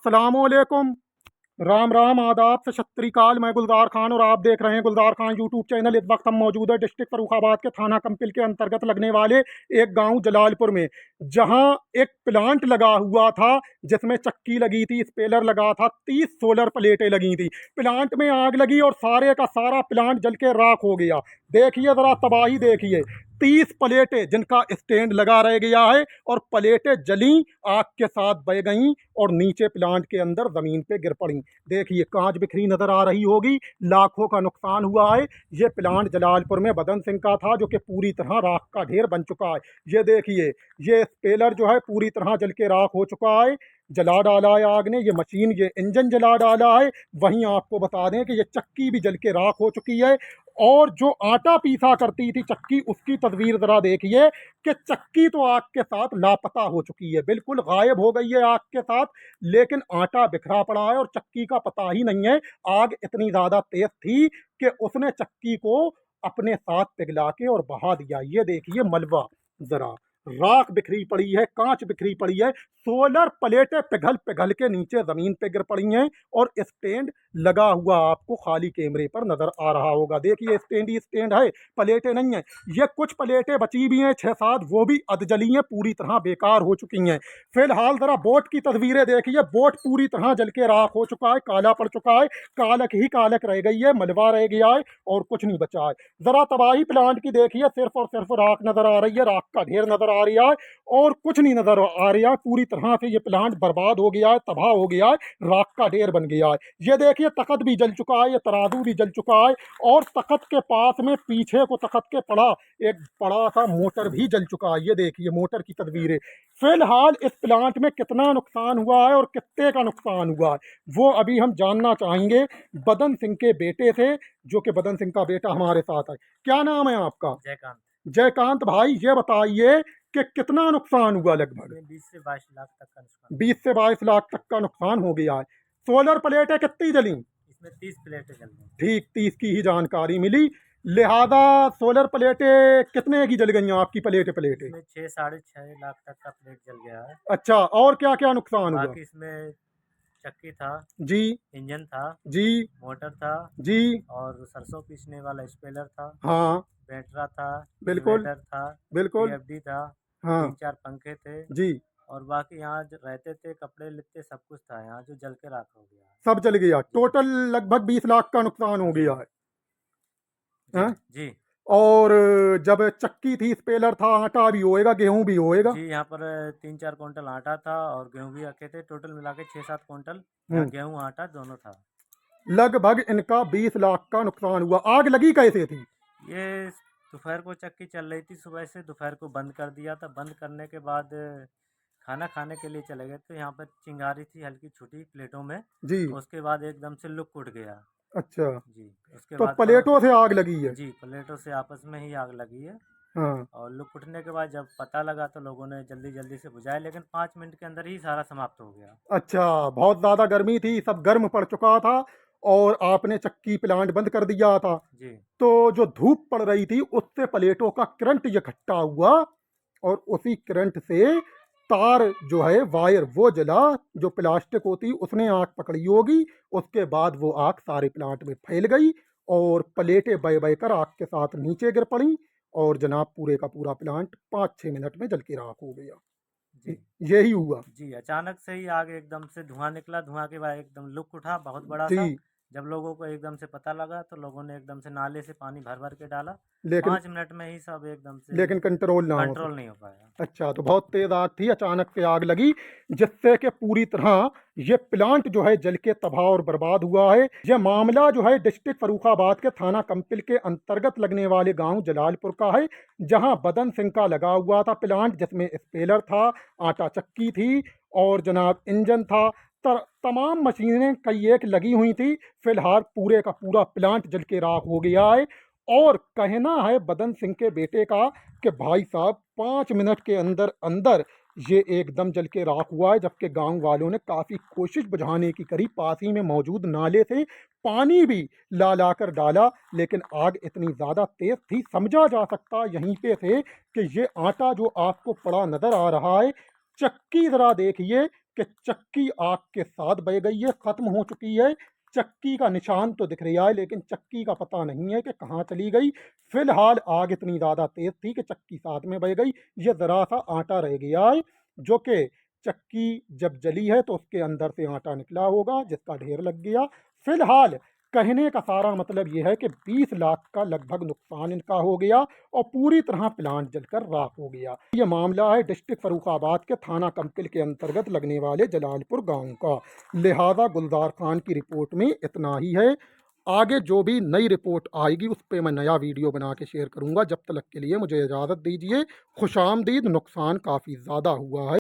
अस्सलामुअलैकुम। राम राम, आदाब, सत श्री अकाल। मैं गुलजार खान और आप देख रहे हैं गुलजार खान यूट्यूब चैनल। इस वक्त हम मौजूद है डिस्ट्रिक्ट फर्रुखाबाद के थाना कंपिल के अंतर्गत लगने वाले एक गांव जलालपुर में, जहां एक प्लांट लगा हुआ था जिसमें चक्की लगी थी, स्पेलर लगा था, 30 सोलर प्लेटें लगी थी। प्लांट में आग लगी और सारे का सारा प्लांट जल के राख हो गया। देखिए जरा तबाही देखिए, 30 प्लेटें जिनका स्टैंड लगा रह गया है और प्लेटें जली, आग के साथ बह गईं और नीचे प्लांट के अंदर जमीन पे गिर पड़ी। देखिए कांच बिखरी नजर आ रही होगी, लाखों का नुकसान हुआ है। ये प्लांट जलालपुर में बदन सिंह का था जो कि पूरी तरह राख का ढेर बन चुका है। ये देखिए, ये स्पेलर जो है पूरी तरह जल के राख हो चुका है, जला डाला है आग ने। ये मशीन, ये इंजन जला डाला है। वहीं आपको बता दें कि ये चक्की भी जल के राख हो चुकी है। और जो आटा पीसा करती थी चक्की, उसकी तस्वीर जरा देखिए कि चक्की तो आग के साथ लापता हो चुकी है, बिल्कुल गायब हो गई है आग के साथ। लेकिन आटा बिखरा पड़ा है और चक्की का पता ही नहीं है। आग इतनी ज्यादा तेज थी कि उसने चक्की को अपने साथ पिघला के और बहा दिया। ये देखिए मलबा, जरा राख बिखरी पड़ी है, कांच बिखरी पड़ी है, सोलर प्लेटें पिघल पिघल के नीचे जमीन पे गिर पड़ी हैं। और स्टैंड लगा हुआ आपको खाली कैमरे पर नजर आ रहा होगा। देखिए स्टैंड ही स्टैंड है, प्लेटें नहीं है। ये कुछ प्लेटें बची भी हैं 6-7, वो भी अधजली हैं, पूरी तरह बेकार हो चुकी हैं। फिलहाल जरा बोट की तस्वीरें देखिए, बोट पूरी तरह जल के राख हो चुका है, काला पड़ चुका है, कालक ही कालक रह गई है, मलबा रह गया है और कुछ नहीं बचा है। जरा तबाही प्लांट की देखिए, सिर्फ और सिर्फ राख नजर आ रही है, राख का ढेर नजर आ रही है और कुछ नहीं नजर आ रहा है। पूरी तरह से ये प्लांट बर्बाद हो गया है, तबाह हो गया है, राख का ढेर बन गया है। ये देखिए तख्त भी जल चुका है, ये तराजू भी जल चुका है और तख्त के पास में पीछे को तख्त के पड़ा एक बड़ा सा मोटर भी जल चुका है। ये देखिए मोटर की तस्वीरें। फिलहाल इस प्लांट में कितना नुकसान हुआ है और कितने का नुकसान हुआ है, वो अभी हम जानना चाहेंगे बदन सिंह के बेटे से, जो कि बदन सिंह का बेटा हमारे साथ है। क्या नाम है आपका? जयकांत। जयकांत भाई, ये बताइए कि कितना नुकसान हुआ? लगभग इसमें 20 से 22 लाख तक का नुकसान। 20 से 22 लाख तक का नुकसान हो गया है। सोलर प्लेटें कितनी जली? इसमें 30 प्लेटें जल गई। ठीक 30 की ही जानकारी मिली। लिहाजा सोलर प्लेटें कितने की जल गई आपकी? प्लेटें इसमें 6-6.5 लाख तक का प्लेट जल गया है। अच्छा, और क्या क्या नुकसान हुआ? बाकी इसमें चक्की था, जी इंजन था, जी मोटर था जी। और सरसों पीसने वाला स्पेलर था, हाँ बैटरा था, बिल्कुल इन्वर्टर था, बिल्कुल। पीएफडी था, हाँ 3-4 पंखे थे जी। और बाकी यहाँ जो रहते थे कपड़े लित्ते सब कुछ था यहाँ, जो जल के राख हो गया है। सब जल गया, जी टोटल लगभग 20 लाख का नुकसान हो जी गया है। जी हाँ? जी और जब चक्की थी, स्पेलर था, आटा भी होएगा, गेहूं भी होएगा। जी। यहाँ पर 3-4 क्विंटल आटा था और गेहूं भी रखे थे, टोटल मिला के 6-7 क्विंटल यहाँ हम्म, गेहूं आटा दोनों था। लगभग इनका 20 लाख का नुकसान हुआ। आग लगी कैसे थी? ये दोपहर को चक्की चल रही थी, सुबह से दोपहर को बंद कर दिया था। बंद करने के बाद खाना खाने के लिए चले गए तो यहाँ पर चिंगारी थी हल्की छोटी प्लेटों में। जी। उसके बाद एकदम से लुक उठ गया। अच्छा, जी। उसके तो बाद प्लेटों से आग लगी है? जी प्लेटों से आपस में ही आग लगी है। हाँ। और लुक उठने के बाद जब पता लगा तो लोगों ने जल्दी जल्दी से बुझाया, लेकिन 5 मिनट के अंदर ही सारा समाप्त हो गया। अच्छा, बहुत ज़्यादा गर्मी थी, सब गर्म पड़ चुका था और आपने चक्की प्लांट बंद कर दिया था। जी तो जो धूप पड़ रही थी उससे प्लेटों का करंट इकट्ठा हुआ और उसी करंट से तार जो है, वायर वो जला, जो प्लास्टिक होती उसने आग पकड़ी होगी। उसके बाद वो आग सारे प्लांट में फैल गई और प्लेटें बह बह कर आग के साथ नीचे गिर पड़ी और जनाब पूरे का पूरा प्लांट 5-6 मिनट में जल के राख हो गया। जी यही हुआ। जी। अचानक से ही आग एकदम से धुआं निकला, धुआं के बाद एकदम लुक उठा बहुत बड़ा सा। जी। जब लोगों को एकदम से पता लगा तो लोगों ने एकदम से नाले से पानी भर भर के डाला। लेकिन 5 मिनट में ही सब एकदम से लेकिन कंट्रोल ना हो कंट्रोल सका। नहीं हो पाया। अच्छा, तो बहुत तेज आग थी, अचानक से आग लगी जिससे कि पूरी तरह ये प्लांट जो है जल के तबाह और बर्बाद हुआ है। यह मामला जो है डिस्ट्रिक्ट फर्रुखाबाद के थाना कंपिल के अंतर्गत लगने वाले गांव जलालपुर का है, जहां बदन सिंह का लगा हुआ था प्लांट, जिसमें स्पेलर था, आटा चक्की थी और जनाब इंजन था। तमाम मशीनें कई एक लगी हुई थी। फिलहाल पूरे का पूरा प्लांट जल के राख हो गया है। और कहना है बदन सिंह के बेटे का कि भाई साहब 5 मिनट के अंदर अंदर ये एकदम जल के राख हुआ है, जबकि गांव वालों ने काफ़ी कोशिश बुझाने की करी, पास ही में मौजूद नाले से पानी भी ला कर डाला, लेकिन आग इतनी ज़्यादा तेज़ थी। समझा जा सकता यहीं पे से कि ये आटा जो आपको पड़ा नज़र आ रहा है, चक्की ज़रा देखिए, कि चक्की आग के साथ बह गई है, ख़त्म हो चुकी है। चक्की का निशान तो दिख रहा है, लेकिन चक्की का पता नहीं है कि कहाँ चली गई। फ़िलहाल आग इतनी ज़्यादा तेज़ थी कि चक्की साथ में बह गई। ये ज़रा-सा आटा रह गया है, जो कि चक्की जब जली है तो उसके अंदर से आटा निकला होगा, जिसका ढेर लग गया। फ़िलहाल कहने का सारा मतलब ये है कि 20 लाख का लगभग नुकसान इनका हो गया और पूरी तरह प्लांट जलकर राख हो गया। ये मामला है डिस्ट्रिक्ट फर्रुखाबाद के थाना कंपिल के अंतर्गत लगने वाले जलालपुर गांव का। लिहाजा गुलजार खान की रिपोर्ट में इतना ही है। आगे जो भी नई रिपोर्ट आएगी उस पे मैं नया वीडियो बना के शेयर करूंगा। जब तक के लिए मुझे इजाज़त दीजिए। खुशामदीद। नुकसान काफ़ी ज़्यादा हुआ है।